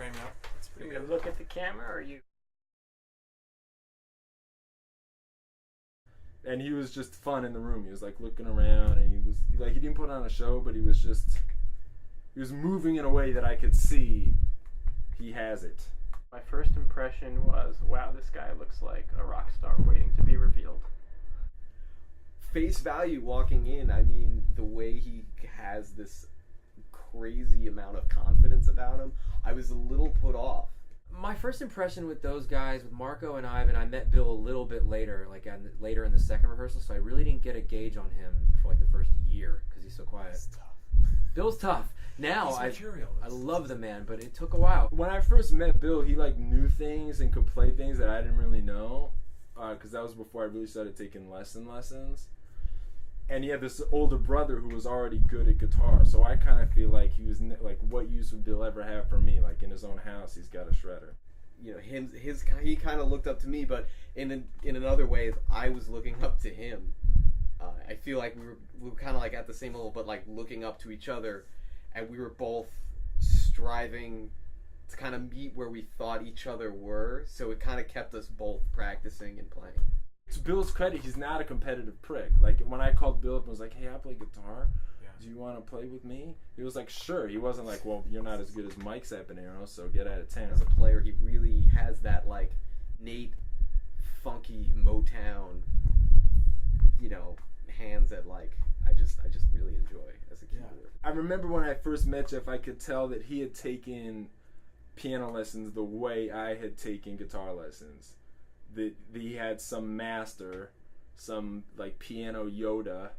frame it up. It's pretty You good. look at the camera, or you? And he was just fun in the room. He was like looking around, and he was like, he didn't put on a show, but he was moving in a way that I could see he has it. My first impression was, wow, this guy looks like a rock star waiting to be revealed. Face value walking in, I mean, the way he has this crazy amount of confidence about him, I was a little put off. My first impression with those guys, with Marco and Ivan, I met Bill a little bit later, later in the second rehearsal, so I really didn't get a gauge on him for like the first year because he's so quiet. It's tough. Bill's tough. Now I It's love the man, but it took a while. When I first met Bill, he like knew things and could play things that I didn't really know, because that was before I really started taking lessons. And he had this older brother who was already good at guitar, so I kind of feel like he was like, what use would Bill ever have for me? Like in his own house, he's got a shredder. You know, he kind of looked up to me, but in another way, I was looking up to him. I feel like we were kind of like at the same level, but like looking up to each other, and we were both striving to kind of meet where we thought each other were. So it kind of kept us both practicing and playing. To Bill's credit, he's not a competitive prick. Like when I called Bill up and was like, "Hey, I play guitar. Yeah. Do you want to play with me?" He was like, "Sure." He wasn't like, "Well, you're not as good as Mike Sapanero, so get out of town." As a player, he really has that like Nate, funky Motown, you know, hands that like I just really enjoy as a keyboard. I remember when I first met Jeff, I could tell that he had taken piano lessons the way I had taken guitar lessons. That he had some master, some like piano Yoda,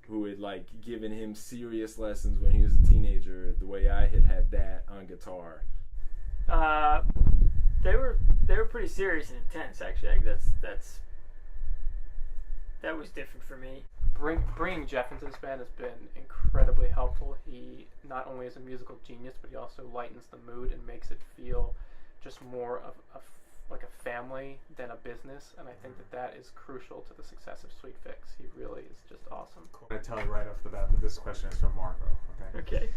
who had like given him serious lessons when he was a teenager, the way I had that on guitar. They were pretty serious and intense, actually. Like that was different for me. Bringing Jeff into this band has been incredibly helpful. He not only is a musical genius, but he also lightens the mood and makes it feel just more of like a family than a business, and I think that is crucial to the success of Sweet Fix. He really is just awesome. Cool. I'm going to tell you right off the bat that this question is from Marco. Okay.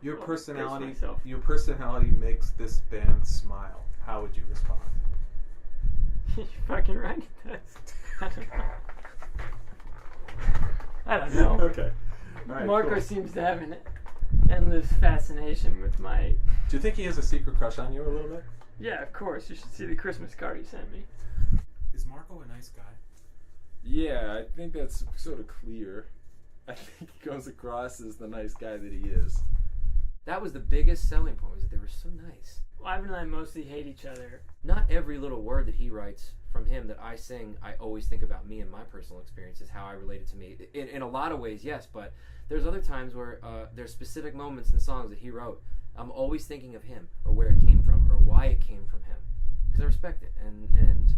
Your personality, brace myself. your personality makes this band smile. How would you respond? You're fucking right. I don't know. Okay. All right, Marco cool. seems to have an endless fascination with my... Do you think he has a secret crush on you a little bit? Yeah, of course. You should see the Christmas card he sent me. Is Marco a nice guy? Yeah, I think that's sort of clear. I think he comes across as the nice guy that he is. That was the biggest selling point, was that they were so nice. Ivan and I mostly hate each other. Not every little word that he writes from him that I sing, I always think about me and my personal experiences, how I related to me. In a lot of ways, yes, but there's other times where there's specific moments in songs that he wrote. I'm always thinking of him, or where it came from, or why it came from him, because I respect it, and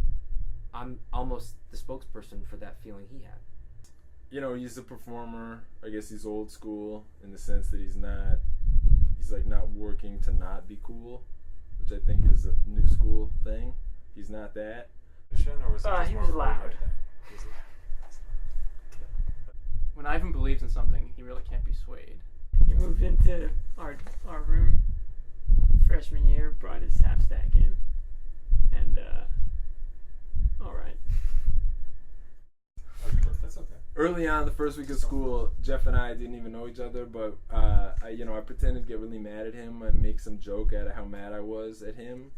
I'm almost the spokesperson for that feeling he had. You know, he's a performer. I guess he's old school in the sense that he's like not working to not be cool, which I think is a new school thing. He's not that. Or was it just He more was of a loud. weird thing? He was loud. When Ivan believes in something, he really can't be swayed. He moved into our room freshman year, brought his half stack in, and all right. That's okay. Early on, the first week of school, Jeff and I didn't even know each other, but I pretended to get really mad at him and make some joke out of how mad I was at him,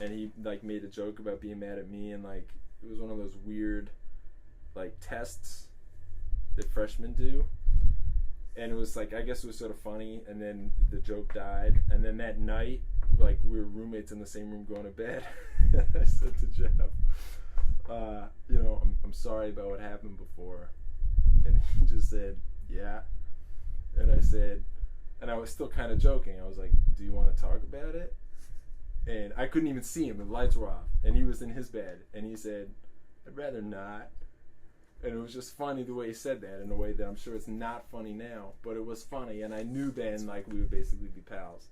and he like made a joke about being mad at me, and like it was one of those weird like tests that freshmen do. And it was like, I guess it was sort of funny, and then the joke died. And then that night, like, we were roommates in the same room going to bed. I said to Jeff, I'm sorry about what happened before. And he just said, yeah. And I said, and I was still kind of joking. I was like, do you want to talk about it? And I couldn't even see him. The lights were off. And he was in his bed. And he said, I'd rather not. And it was just funny the way he said that, in a way that I'm sure it's not funny now, but it was funny, and I knew then like we would basically be pals.